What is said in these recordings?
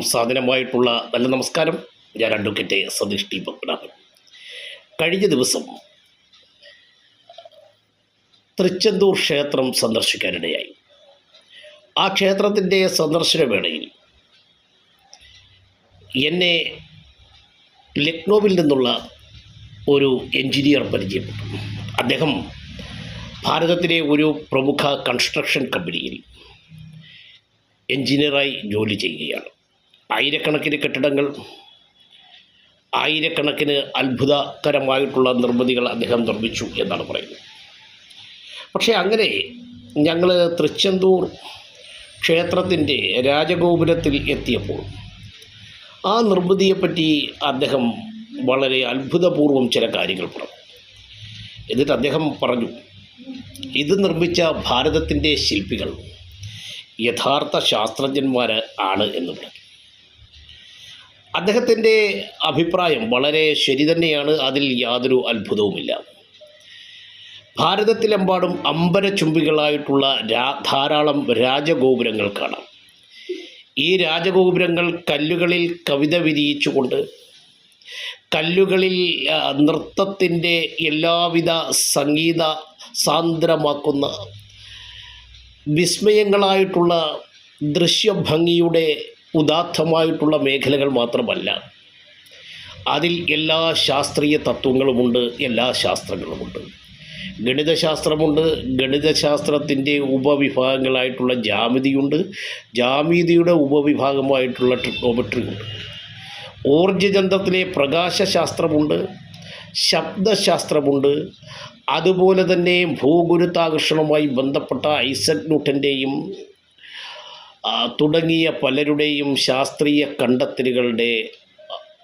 സാധനമായിട്ടുള്ള നല്ല നമസ്കാരം. ഞാൻ അഡ്വക്കേറ്റ് സതീഷ് ടി പത്മനാഭൻ. കഴിഞ്ഞ ദിവസം തൃച്ചെന്തൂർ ക്ഷേത്രം സന്ദർശിക്കാനിടയായി. ആ ക്ഷേത്രത്തിൻ്റെ സന്ദർശന വേളയിൽ എന്നെ ലക്നൗവിൽ നിന്നുള്ള ഒരു എൻജിനീയർ പരിചയപ്പെട്ടു. അദ്ദേഹം ഭാരതത്തിലെ ഒരു പ്രമുഖ കൺസ്ട്രക്ഷൻ കമ്പനിയിൽ എൻജിനീയറായി ജോലി ചെയ്യുകയാണ്. ആയിരക്കണക്കിന് കെട്ടിടങ്ങൾ, ആയിരക്കണക്കിന് അത്ഭുതകരമായിട്ടുള്ള നിർമ്മിതികൾ അദ്ദേഹം നിർമ്മിച്ചു എന്നാണ് പറയുന്നത്. പക്ഷേ അങ്ങനെ ഞങ്ങൾ തൃച്ചെന്തൂർ ക്ഷേത്രത്തിൻ്റെ രാജഗോപുരത്തിൽ എത്തിയപ്പോൾ ആ നിർമ്മിതിയെപ്പറ്റി അദ്ദേഹം വളരെ അത്ഭുതപൂർവ്വം ചില കാര്യങ്ങൾ പറഞ്ഞു. എന്നിട്ട് അദ്ദേഹം പറഞ്ഞു, ഇത് നിർമ്മിച്ച ഭാരതത്തിൻ്റെ ശില്പികൾ യഥാർത്ഥ ശാസ്ത്രജ്ഞന്മാർ ആണ് എന്ന് പറഞ്ഞു. അദ്ദേഹത്തിൻ്റെ അഭിപ്രായം വളരെ ശരി തന്നെയാണ്. അതിൽ യാതൊരു അത്ഭുതവുമില്ല. ഭാരതത്തിലെമ്പാടും അമ്പരചുംബികളായിട്ടുള്ള ധാരാളം രാജഗോപുരങ്ങൾ കാണാം. ഈ രാജഗോപുരങ്ങൾ കല്ലുകളിൽ കവിത വിരിയിച്ചുകൊണ്ട്, കല്ലുകളിൽ നൃത്തത്തിൻ്റെ എല്ലാവിധ സംഗീത സാന്ദ്രമാക്കുന്ന വിസ്മയങ്ങളായിട്ടുള്ള ദൃശ്യഭംഗിയുടെ ഉദാത്തമായിട്ടുള്ള മേഖലകൾ മാത്രമല്ല, അതിൽ എല്ലാ ശാസ്ത്രീയ തത്വങ്ങളുമുണ്ട്, എല്ലാ ശാസ്ത്രങ്ങളുമുണ്ട്. ഗണിതശാസ്ത്രമുണ്ട്, ഗണിതശാസ്ത്രത്തിൻ്റെ ഉപവിഭാഗങ്ങളായിട്ടുള്ള ജാമിതിയുണ്ട്, ജാമിതിയുടെ ഉപവിഭാഗമായിട്ടുള്ള ട്രിഗ്നോമെട്രിയുണ്ട്. ഊർജ്ജതന്ത്രത്തിലെ പ്രകാശശാസ്ത്രമുണ്ട്, ശബ്ദശാസ്ത്രമുണ്ട്. അതുപോലെ തന്നെ ഭൂഗുരുത്വാകർഷണവുമായി ബന്ധപ്പെട്ട ഐസക് ന്യൂട്ടൻ്റെയും തുടങ്ങിയ പലരുടെയും ശാസ്ത്രീയ കണ്ടെത്തലുകളുടെ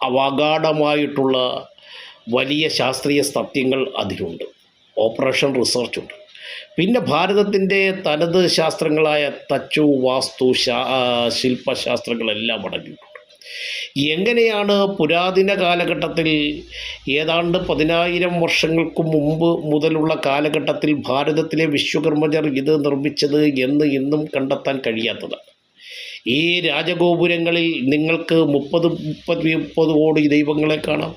അവാഗാഢമായിട്ടുള്ള വലിയ ശാസ്ത്രീയ സത്യങ്ങൾ അതിലുണ്ട്. ഓപ്പറേഷൻ റിസർച്ചുണ്ട്. പിന്നെ ഭാരതത്തിൻ്റെ തനത് ശാസ്ത്രങ്ങളായ തച്ചു, വാസ്തു, ശില്പശാസ്ത്രങ്ങളെല്ലാം അടങ്ങിയിട്ടുണ്ട്. എങ്ങനെയാണ് പുരാതന കാലഘട്ടത്തിൽ ഏതാണ്ട് 10,000 വർഷങ്ങൾക്ക് മുമ്പ് മുതലുള്ള കാലഘട്ടത്തിൽ ഭാരതത്തിലെ വിശ്വകർമ്മജർ ഇത് നിർമ്മിച്ചത് എന്ന് ഇന്നും കണ്ടെത്താൻ കഴിയാത്തതാണ്. ഈ രാജഗോപുരങ്ങളിൽ നിങ്ങൾക്ക് 30 കോടി ദൈവങ്ങളെ കാണാം.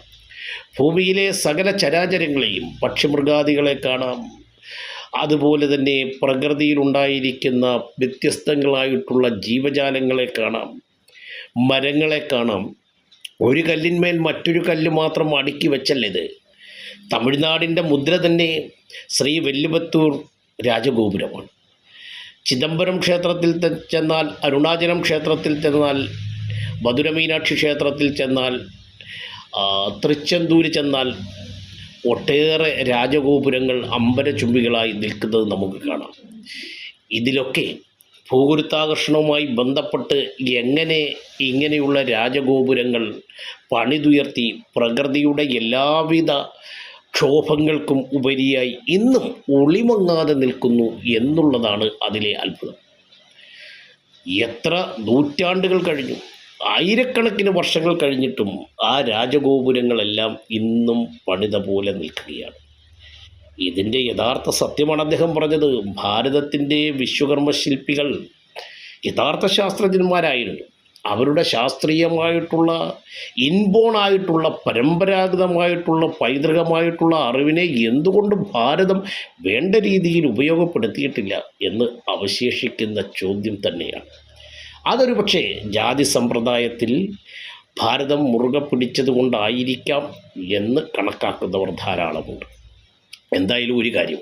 ഭൂമിയിലെ സകല ചരാചരങ്ങളെയും, പക്ഷിമൃഗാദികളെ കാണാം. അതുപോലെ തന്നെ പ്രകൃതിയിലുണ്ടായിരിക്കുന്ന വ്യത്യസ്തങ്ങളായിട്ടുള്ള ജീവജാലങ്ങളെ കാണാം, മരങ്ങളെ കാണാം. ഒരു കല്ലിന്മേൽ മറ്റൊരു കല്ല് മാത്രം അടുക്കി വെച്ചല്ലിത്. തമിഴ്നാടിൻ്റെ മുദ്ര തന്നെ ശ്രീ വെല്ലുവത്തൂർ രാജഗോപുരമാണ്. ചിദംബരം ക്ഷേത്രത്തിൽ ചെന്നാൽ, അരുണാചലം ക്ഷേത്രത്തിൽ ചെന്നാൽ, മധുര മീനാക്ഷി ക്ഷേത്രത്തിൽ ചെന്നാൽ, തൃച്ചെന്തൂർ ചെന്നാൽ ഒട്ടേറെ രാജഗോപുരങ്ങൾ അമ്പരചുംബികളായി നിൽക്കുന്നത് നമുക്ക് കാണാം. ഇതിലൊക്കെ ഭൂഗുരുത്വാകർഷണവുമായി ബന്ധപ്പെട്ട് എങ്ങനെ ഇങ്ങനെയുള്ള രാജഗോപുരങ്ങൾ പണിതുയർത്തി പ്രകൃതിയുടെ എല്ലാവിധ ക്ഷോഭങ്ങൾക്കും ഉപരിയായി ഇന്നും ഒളിമങ്ങാതെ നിൽക്കുന്നു എന്നുള്ളതാണ് അതിലെ അത്ഭുതം. എത്ര നൂറ്റാണ്ടുകൾ കഴിഞ്ഞു, ആയിരക്കണക്കിന് വർഷങ്ങൾ കഴിഞ്ഞിട്ടും ആ രാജഗോപുരങ്ങളെല്ലാം ഇന്നും പണിത പോലെ നിൽക്കുകയാണ്. ഇതിൻ്റെ യഥാർത്ഥ സത്യമാണ് അദ്ദേഹം പറഞ്ഞത്. ഭാരതത്തിൻ്റെ വിശ്വകർമ്മ ശില്പികൾ യഥാർത്ഥ ശാസ്ത്രജ്ഞന്മാരായിരുന്നു. അവരുടെ ശാസ്ത്രീയമായിട്ടുള്ള ഇൻബോണായിട്ടുള്ള പരമ്പരാഗതമായിട്ടുള്ള പൈതൃകമായിട്ടുള്ള അറിവിനെ എന്തുകൊണ്ട് ഭാരതം വേണ്ട രീതിയിൽ ഉപയോഗപ്പെടുത്തിയിട്ടില്ല എന്ന് അവശേഷിക്കുന്ന ചോദ്യം തന്നെയാണ്. അതൊരു പക്ഷേ ജാതി സമ്പ്രദായത്തിൽ ഭാരതം മുറുകെ പിടിച്ചതുകൊണ്ടായിരിക്കാം എന്ന് കണക്കാക്കുന്നവർ ധാരാളമുണ്ട്. എന്തായാലും ഒരു കാര്യം,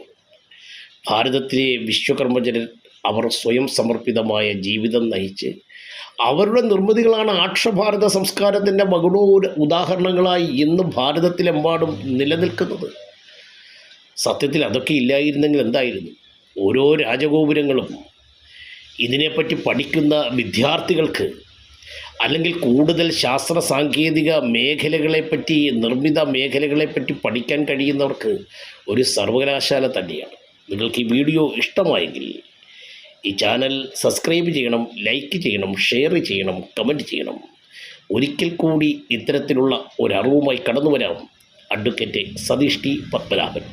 ഭാരതത്തിലെ വിശ്വകർമ്മജനർ അവർ സ്വയം സമർപ്പിതമായ ജീവിതം നയിച്ച് അവരുടെ നിർമ്മിതികളാണ് ആക്ഷഭാരത സംസ്കാരത്തിൻ്റെ മകുടോര ഉദാഹരണങ്ങളായി ഇന്ന് ഭാരതത്തിലെമ്പാടും നിലനിൽക്കുന്നത്. സത്യത്തിൽ അതൊക്കെ ഇല്ലായിരുന്നെങ്കിൽ എന്തായിരുന്നു? ഓരോ രാജഗോപുരങ്ങളും ഇതിനെപ്പറ്റി പഠിക്കുന്ന വിദ്യാർത്ഥികൾക്ക്, അല്ലെങ്കിൽ കൂടുതൽ ശാസ്ത്ര സാങ്കേതിക മേഖലകളെപ്പറ്റി, നിർമ്മിത മേഖലകളെപ്പറ്റി പഠിക്കാൻ കഴിയുന്നവർക്ക് ഒരു സർവകലാശാല തന്നെയാണ്. നിങ്ങൾക്ക് ഈ വീഡിയോ ഇഷ്ടമായെങ്കിൽ ഈ ചാനൽ സബ്സ്ക്രൈബ് ചെയ്യണം, ലൈക്ക് ചെയ്യണം, ഷെയർ ചെയ്യണം, കമൻറ്റ് ചെയ്യണം. ഒരിക്കൽ കൂടി ഇത്തരത്തിലുള്ള ഒരറിവുമായി കടന്നു വരാം. Advocate Satish T Padmanabhan.